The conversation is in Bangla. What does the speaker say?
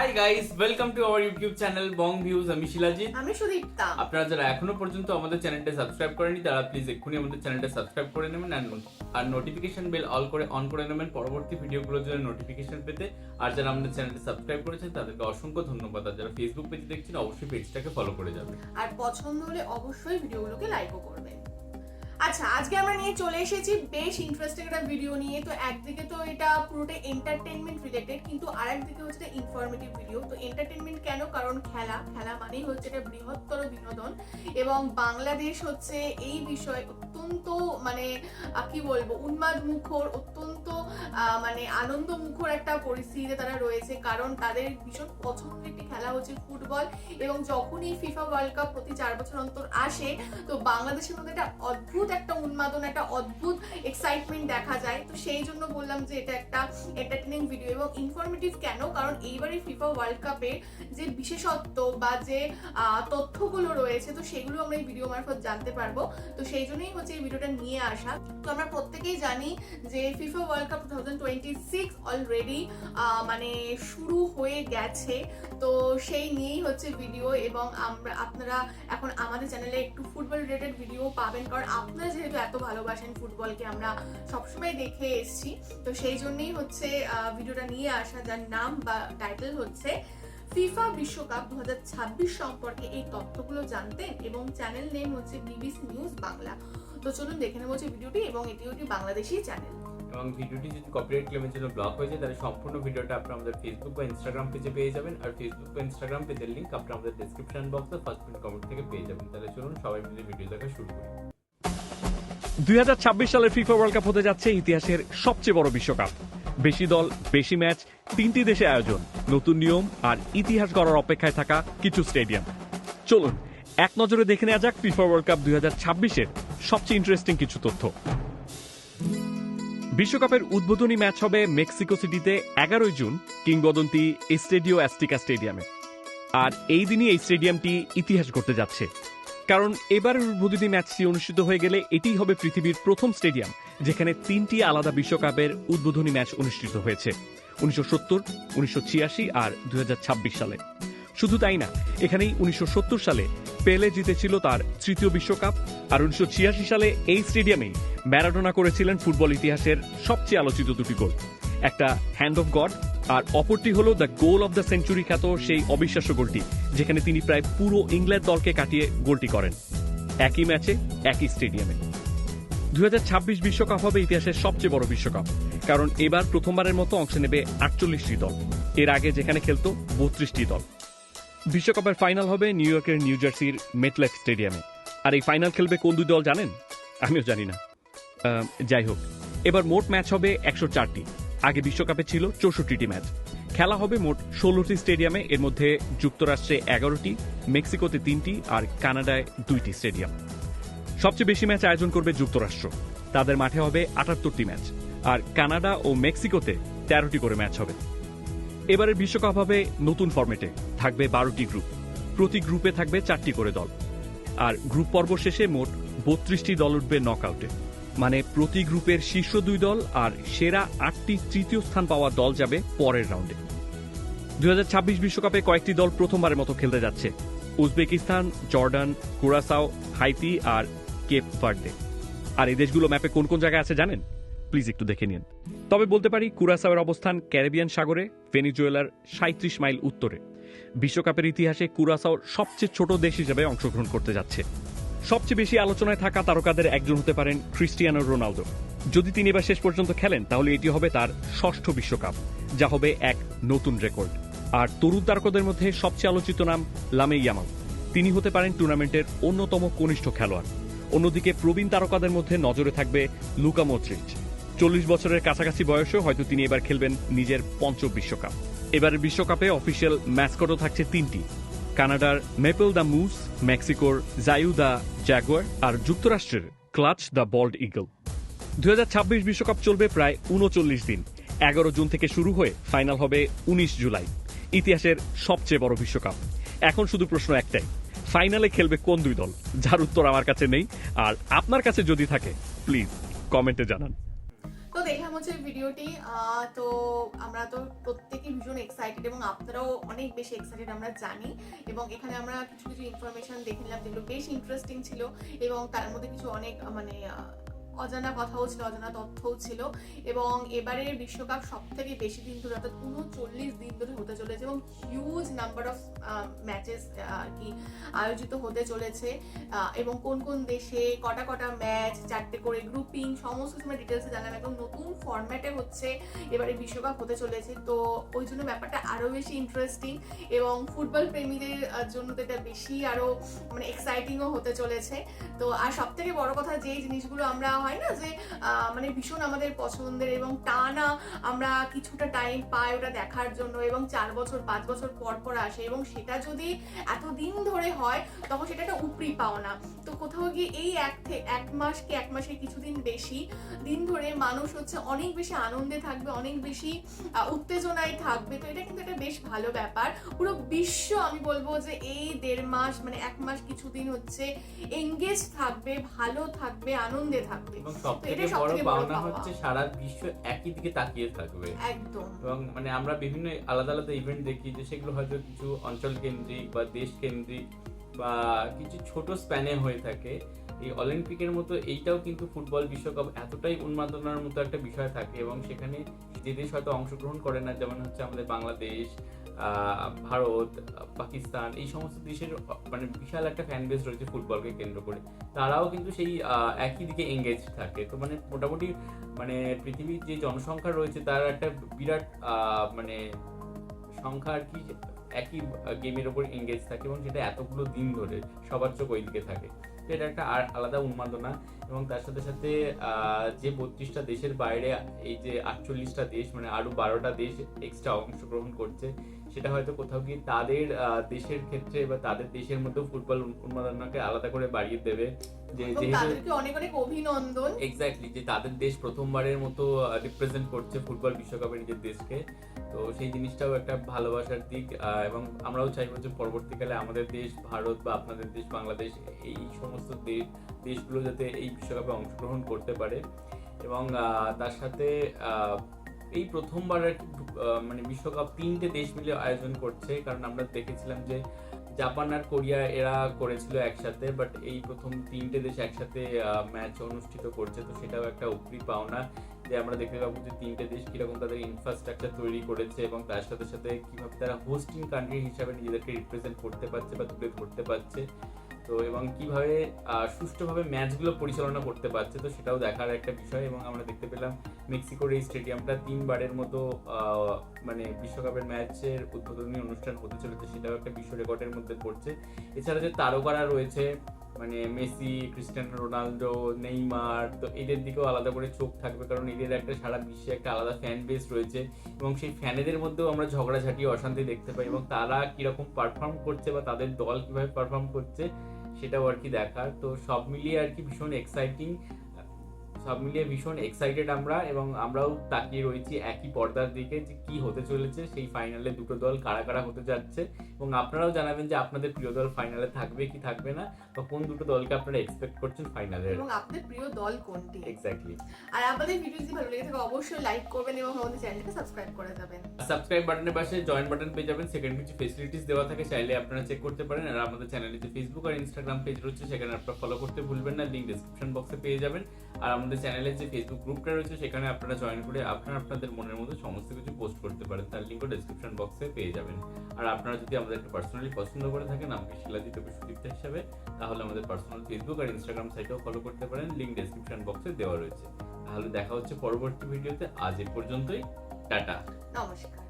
Hi guys, welcome to our YouTube channel Bong views. আমি শিলাজিৎ, আমি সুদীপ্তা। আপনারা যারা এখনো পর্যন্ত আমাদের চ্যানেলটা সাবস্ক্রাইব করেনি তারা প্লিজ এক্ষুনি আমাদের চ্যানেলটা সাবস্ক্রাইব করে নেবেন আর নোটিফিকেশন বেল অন করে নেবেন পরবর্তী ভিডিওগুলোর জন্য নোটিফিকেশন পেতে। আর যারা আমাদের চ্যানেলটা সাবস্ক্রাইব করেছেন তাদেরকে অসংখ্য ধন্যবাদ। আর যারা ফেসবুক পেজে দেখছেন অবশ্যই পেজটাকে ফলো করে যাবেন আর পছন্দ হলে অবশ্যই ভিডিওগুলোকে লাইকও করবেন। আচ্ছা, আজকে আমরা নিয়ে চলে এসেছি বেশ ইন্টারেস্টিং একটা ভিডিও নিয়ে। তো একদিকে তো এটা পুরোটা এন্টারটেইনমেন্ট রিলেটেড, কিন্তু আরেকদিকে হচ্ছে ইনফরমেটিভ ভিডিও। তো এন্টারটেইনমেন্ট কেন? কারণ খেলা মানেই হচ্ছে এটা বৃহত্তর বিনোদন, এবং বাংলাদেশ হচ্ছে এই বিষয়ে অত্যন্ত কি বলবো উন্মাদ মুখর, অত্যন্ত আনন্দ মুখর একটা পরিস্থিতিতে তারা রয়েছে। কারণ তাদের ভীষণ পছন্দের একটি খেলা হচ্ছে ফুটবল, এবং যখনই ফিফা ওয়ার্ল্ড কাপ প্রতি 4 বছর অন্তর আসে তো বাংলাদেশের মধ্যে একটা অদ্ভুত একটা উন্মাদন, একটা অদ্ভুত এক্সাইটমেন্ট দেখা যায়। তো সেই জন্য বললাম যে এটা একটা এন্টারটেইনিং ভিডিও এবং ইনফরমেটিভ। কেন? কারণ এইবারে ফিফা ওয়ার্ল্ড কাপের যে বিশেষত্ব বা যে তথ্যগুলো রয়েছে তো সেগুলো আমরা এই ভিডিও মারফত জানতে পারবো। তো সেই জন্যই হচ্ছে এই ভিডিওটা নিয়ে আসা। তো আমরা প্রত্যেকেই জানি যে ফিফা ওয়ার্ল্ড কাপ 2026 অলরেডি শুরু হয়ে গেছে। তো সেই নিয়েই হচ্ছে ভিডিও, এবং আপনারা এখন আমাদের চ্যানেলে একটু ফুটবল রিলেটেড ভিডিও পাবেন, কারণ আপনারা যেহেতু এত ভালোবাসেন ফুটবলকে, আমরা সবসময় দেখে এসেছি। তো সেই জন্যই হচ্ছে ভিডিওটা নিয়ে আসা, যার নাম বা টাইটেল হচ্ছে ফিফা বিশ্বকাপ 2026 সম্পর্কে এই তথ্যগুলো জানতেন, এবং চ্যানেল নেম হচ্ছে বিবিসি নিউজ বাংলা। তো চলুন দেখে নেবো ভিডিওটি, এবং এটি একটি বাংলাদেশি চ্যানেল। এবং ভিডিওটি যদি কপিরাইট ক্লেমের জন্য ব্লক হয়ে যায় তাহলে সম্পূর্ণ ভিডিওটা আপনারা আমাদের ফেসবুক বা ইনস্টাগ্রাম পেজে পেয়ে যাবেন। আর ফেসবুক বা ইনস্টাগ্রাম পেজের লিংক আপনারা আমাদের ডেসক্রিপশন বক্সে ফার্স্ট পিন কমেন্ট থেকে পেয়ে যাবেন। তাহলে চলুন সবাই মিলে ভিডিও দেখা শুরু করি। 2026 সালের ফিফা ওয়ার্ল্ড কাপ হতে যাচ্ছে ইতিহাসের সবচেয়ে বড় বিশ্বকাপ। বেশি দল, বেশি ম্যাচ, 3টি দেশে আয়োজন, নতুন নিয়ম আর ইতিহাস গড়ার অপেক্ষায় থাকা কিছু স্টেডিয়াম। চলুন এক নজরে দেখে নেওয়া যাক ফিফা ওয়ার্ল্ড কাপ 2026-এর সবচেয়ে ইন্টারেস্টিং কিছু তথ্য। বিশ্বকাপের উদ্বোধনী ম্যাচ হবে মেক্সিকো সিটিতে 11 জুন কিংবদন্তি এস্টেডিও অ্যাজটেকা স্টেডিয়ামে। আর এই দিনই এই স্টেডিয়ামটি ইতিহাস গড়তে যাচ্ছে, কারণ এবারের উদ্বোধনী ম্যাচটি অনুষ্ঠিত হয়ে গেলে এটিই হবে পৃথিবীর প্রথম স্টেডিয়াম যেখানে 3টি আলাদা বিশ্বকাপের উদ্বোধনী ম্যাচ অনুষ্ঠিত হয়েছে, 1970, 1986 আর 2026 সালে। শুধু তাই না, এখানেই 1970 সালে পেলে জিতেছিল তার 3য় বিশ্বকাপ, আর 1986 সালে এই স্টেডিয়ামেই ম্যারাডোনা করেছিলেন ফুটবল ইতিহাসের সবচেয়ে আলোচিত 2টি গোল, একটা হ্যান্ড অফ গড আর অপরটি হল the goal of the century খ্যাত সেই অবিশ্বাস্য গোলটি যেখানে তিনি প্রায় পুরো ইংল্যান্ড দলকে কাটিয়ে গোলটি করেন, একই ম্যাচে একই স্টেডিয়ামে। 2026 বিশ্বকাপ হবে ইতিহাসের সবচেয়ে বড় বিশ্বকাপ, কারণ এবার প্রথমবারের মতো অংশ নেবে 48টি দল, এর আগে যেখানে খেলত 32টি দল। বিশ্বকাপের ফাইনাল হবে নিউ ইয়র্কের নিউ জার্সির মেটলাইফ স্টেডিয়ামে। আর এই ফাইনাল খেলবে কোন 2 দল জানেন? আমিও জানি না। যাই হোক, এবার মোট ম্যাচ হবে 104টি, আগে বিশ্বকাপে ছিল 64টি ম্যাচ। খেলা হবে মোট 16টি স্টেডিয়ামে, এর মধ্যে যুক্তরাষ্ট্রে 11টি, মেক্সিকোতে 3টি আর কানাডায় 2টি স্টেডিয়াম। সবচেয়ে বেশি ম্যাচ আয়োজন করবে যুক্তরাষ্ট্র, তাদের মাঠে হবে 78টি ম্যাচ, আর কানাডা ও মেক্সিকোতে 13টি করে ম্যাচ হবে। এবারের বিশ্বকাপ হবে নতুন ফরম্যাটে, থাকবে 12টি গ্রুপ, প্রতি গ্রুপে থাকবে 4টি করে দল, আর গ্রুপ পর্ব শেষে মোট 32টি দল উঠবে নকআউটে। মানে প্রতি গ্রুপের শীর্ষ 2 দল আর সেরা 8টি তৃতীয় স্থান পাওয়া দল যাবে পরের রাউন্ডে। 2026 বিশ্বকাপে কয়েকটি দল প্রথমবারের মতো খেলতে যাচ্ছে, উজবেকিস্তান, জর্ডান, কুরাসাও, হাইতি আর কেপ ভার্দে। আর এই দেশগুলো ম্যাপে কোন কোন জায়গায় আছে জানেন? প্লিজ একটু দেখে নিন। তবে বলতে পারি কুরাসাওয়ের অবস্থান ক্যারিবিয়ান সাগরে, ভেনিজুয়েলার 37 মাইল উত্তরে। বিশ্বকাপের ইতিহাসে কুরাসাও সবচেয়ে ছোট দেশ হিসেবে অংশগ্রহণ করতে যাচ্ছে। সবচেয়ে বেশি আলোচনায় থাকা তারকাদের একজন হতে পারেন ক্রিস্টিয়ানো রোনালদো। যদি তিনি এবার শেষ পর্যন্ত খেলেন তাহলে এটি হবে তার 6ষ্ঠ বিশ্বকাপ, যা হবে এক নতুন রেকর্ড। আর তরুণ তারকাদের মধ্যে সবচেয়ে আলোচিত নাম লামিন ইয়ামাল, তিনি হতে পারেন টুর্নামেন্টের অন্যতম কনিষ্ঠ খেলোয়াড়। অন্যদিকে প্রবীণ তারকাদের মধ্যে নজরে থাকবে লুকা মডরিচ, 40 বছরের কাছাকাছি বয়সেও হয়তো তিনি এবার খেলবেন নিজের 5ম বিশ্বকাপ। এবারের বিশ্বকাপে অফিসিয়াল ম্যাসকটও থাকছে 3টি, কানাডার মেপল দ্য মুস, মেক্সিকোর জায়ু দ্য জ্যাগুয়ার আর যুক্তরাষ্ট্রের ক্লাচ দ্য বল্ড ইগল। 2026 বিশ্বকাপ চলবে প্রায় 39 দিন, 11 জুন থেকে শুরু হয়ে ফাইনাল হবে 19 জুলাই। ইতিহাসের সবচেয়ে বড় বিশ্বকাপ। এখন শুধু প্রশ্ন একটাই, ফাইনালে খেলবে কোন 2 দল? যার উত্তর আমার কাছে নেই, আর আপনার কাছে যদি থাকে প্লিজ কমেন্টে জানান। তো দেখলাম হচ্ছে ভিডিওটি। তো আমরা তো প্রত্যেকেই ভীষণ এক্সাইটেড এবং আপনারাও অনেক বেশি এক্সাইটেড আমরা জানি, এবং এখানে আমরা কিছু কিছু ইনফরমেশন দেখে নিলাম যেগুলো বেশ ইন্টারেস্টিং ছিল, এবং তার মধ্যে কিছু অনেক মানে অজানা কথাও ছিল, অজানা তথ্যও ছিল। এবং এবারের বিশ্বকাপ সব থেকে বেশি দিন ধরে অর্থাৎ 39 দিন ধরে হতে চলেছে এবং হিউজ নাম্বার অফ ম্যাচেস আর কি আয়োজিত হতে চলেছে, এবং কোন কোন দেশে কটা কটা ম্যাচ, 4টে করে গ্রুপিং, সমস্ত সময় ডিটেলসে জানলাম। একদম নতুন ফরম্যাটে হচ্ছে এবারে বিশ্বকাপ হতে চলেছে, তো ওই জন্য ব্যাপারটা আরও বেশি ইন্টারেস্টিং এবং ফুটবল প্রেমীদের জন্য তো এটা বেশি আরও মানে এক্সাইটিংও হতে চলেছে। তো আর সব থেকে বড় কথা, যে জিনিসগুলো আমরা হয় না যে মানে ভীষণ আমাদের পছন্দের এবং টানা আমরা কিছুটা টাইম পাই ওটা দেখার জন্য, এবং 4 বছর 5 বছর পর পর আসে, এবং সেটা যদি এতদিন ধরে হয় তখন সেটা একটা উপরি পাওনা। তো কোথাও গিয়ে এই এক মাসের কিছুদিন বেশি দিন ধরে মানুষ হচ্ছে অনেক বেশি আনন্দে থাকবে, অনেক বেশি উত্তেজনায় থাকবে। তো এটা কিন্তু একটা বেশ ভালো ব্যাপার। পুরো বিশ্ব আমি বলবো যে এই 1.5 মাস মানে 1 মাস কিছুদিন হচ্ছে এঙ্গেজ থাকবে, ভালো থাকবে, আনন্দে থাকবে। এবং সবথেকে বড় পাওনা হচ্ছে সারা বিশ্ব একই দিকে তাকিয়ে থাকবে একদম। এবং মানে আমরা বিভিন্ন আলাদা আলাদা ইভেন্ট দেখি যে সেগুলো হয়তো কিছু অঞ্চল কেন্দ্রিক বা দেশ কেন্দ্রিক বা কিছু ছোট স্প্যানে হয়ে থাকে। এই অলিম্পিকের মতো এইটাও কিন্তু ফুটবল বিশ্বকাপ এতটাই উন্মাদনার মতো একটা বিষয় থাকে, এবং সেখানে যে দেশ হয়তো অংশগ্রহণ করে না, যেমন হচ্ছে আমাদের বাংলাদেশ, ভারত, পাকিস্তান, এই সমস্ত দেশের মানে বিশাল একটা ফ্যান বেস রয়েছে ফুটবলকে কেন্দ্র করে, তারাও কিন্তু সেই একই দিকে এঙ্গেজ থাকে। তো মানে মোটামুটি মানে পৃথিবীর যে জনসংখ্যা রয়েছে তার একটা বিরাট মানে সংখ্যা আর কি একই গেমের ওপর এঙ্গেজ থাকে, এবং সেটা এতগুলো দিন ধরে সবার চোখ ওই দিকে থাকে। তো এটা একটা আলাদা উন্মাদনা। এবং তার সাথে সাথে যে 32টা দেশের বাইরে এই যে 48টা দেশ মানে আরো 12টা দেশ এক্সট্রা অংশগ্রহণ করছে, সেটা হয়তো কোথাও গিয়ে তাদের দেশের ক্ষেত্রে বা তাদের দেশের মধ্যে ফুটবল উন্মাদনাকে আলাদা করে বাড়িয়ে দেবে। যে তাদেরকে অনেক অনেক অভিনন্দন। এক্স্যাক্টলি, যে তাদের দেশ প্রথমবারের মতো রিপ্রেজেন্ট করছে ফুটবল বিশ্বকাপে নিজের দেশকে। তো সেই জিনিসটাও একটা ভালোবাসার দিক, এবং আমরাও চাইবো যে পরবর্তীকালে আমাদের দেশ ভারত বা আপনাদের দেশ বাংলাদেশ, এই সমস্ত দেশগুলো যাতে এই বিশ্বকাপে অংশগ্রহণ করতে পারে। এবং তার সাথে এই প্রথমবার মানে বিশ্বকাপ 3টে দেশ মিলে আয়োজন করছে, কারণ আমরা দেখেছিলাম যে জাপান আর কোরিয়া এরা করেছিল একসাথে, বাট এই প্রথম 3টে দেশ একসাথে ম্যাচ অনুষ্ঠিত করছে। তো সেটাও একটা উপরি পাওনা যে আমরা দেখতে পাবো যে 3টে দেশ কিরকম তাদের ইনফ্রাস্ট্রাকচার তৈরি করেছে, এবং তার সাথে সাথে কিভাবে তারা হোস্টিং কান্ট্রি হিসাবে নিজেদেরকে রিপ্রেজেন্ট করতে পারছে বা তুলে ধরতে পারছে। তো এবং কিভাবে সুষ্ঠুভাবে ম্যাচগুলো পরিচালনা করতে পারছে, তো সেটাও দেখার একটা বিষয়। এবং আমরা দেখতে পেলাম মেক্সিকোর এই স্টেডিয়ামটা 3বারের মতো মানে বিশ্বকাপের ম্যাচের উদ্বোধনী অনুষ্ঠান হতে চলেছে, সেটাও একটা বিশ্ব রেকর্ডের মধ্যে পড়ছে। এছাড়া যে তারকারা রয়েছে মানে মেসি, ক্রিস্টিয়ানো রোনালদো, নেইমার, তো এদের দিকেও আলাদা করে চোখ থাকবে, কারণ এদের একটা সারা বিশ্বে একটা আলাদা ফ্যান বেস রয়েছে, এবং সেই ফ্যানেদের মধ্যেও আমরা ঝগড়াঝাটি, অশান্তি দেখতে পাই, এবং তারা কিরকম পারফর্ম করছে বা তাদের দল কিভাবে পারফর্ম করছে সেটাও আর কি দেখার। তো সব মিলিয়ে আর কি ভীষণ এক্সাইটিং, সব মিলিয়ে ভীষণ এক্সাইটেড আমরা, এবং আমরাও তাকিয়ে রয়েছি একই পর্দার দিকে যে কি হতে চলেছে, সেই ফাইনালে দুটো দল কারা কারা হতে যাচ্ছে। এবং আপনারাও জানাবেন যে আপনাদের প্রিয় দল ফাইনালে থাকবে কি থাকবে না, বা কোন দুটো দলকে আপনারা এক্সপেক্ট করছেন ফাইনালে, এবং আপনাদের প্রিয় দল কোনটি। এক্স্যাক্টলি। আর আমাদের ভিডিও যদি ভালো লেগে থাকে অবশ্যই লাইক করবেন এবং আমাদের চ্যানেলকে সাবস্ক্রাইব করে যাবেন। সাবস্ক্রাইব বাটনের পাশে জয়েন বাটন পেয়ে যাবেন, সেখানে কিছু ফেসিলিটিস দেওয়া থাকে, চাইলে আপনারা চেক করতে পারেন। আর আমাদের চ্যানেলে যে ফেসবুক আর ইনস্টাগ্রাম পেজ রয়েছে সেখানে আপনারা ফলো করতে ভুলবেন না, লিংক ডেসক্রিপশন বক্সে পেয়ে যাবেন। আর আমাদের চ্যানেলের যে ফেসবুক গ্রুপটা রয়েছে সেখানে আপনারা জয়েন করে আপনাদের মনের মতো সমস্ত কিছু পোস্ট করতে পারেন, তার লিংকও ডেসক্রিপশন বক্সে পেয়ে যাবেন। আর আপনারা যদি আমাদেরকে পার্সোনালি পছন্দ করে থাকেন আমাকে শিলাজিৎ সুদীপ্তা হিসাবে, তাহলে আমাদের পার্সোনাল ফেসবুক আর ইনস্টাগ্রাম সাইটেও ফলো করতে পারেন, লিংক ডেসক্রিপশন বক্সে দেওয়া রয়েছে। তাহলে দেখা হচ্ছে পরবর্তী ভিডিওতে। আজ এ পর্যন্তই, টাটা, নমস্কার।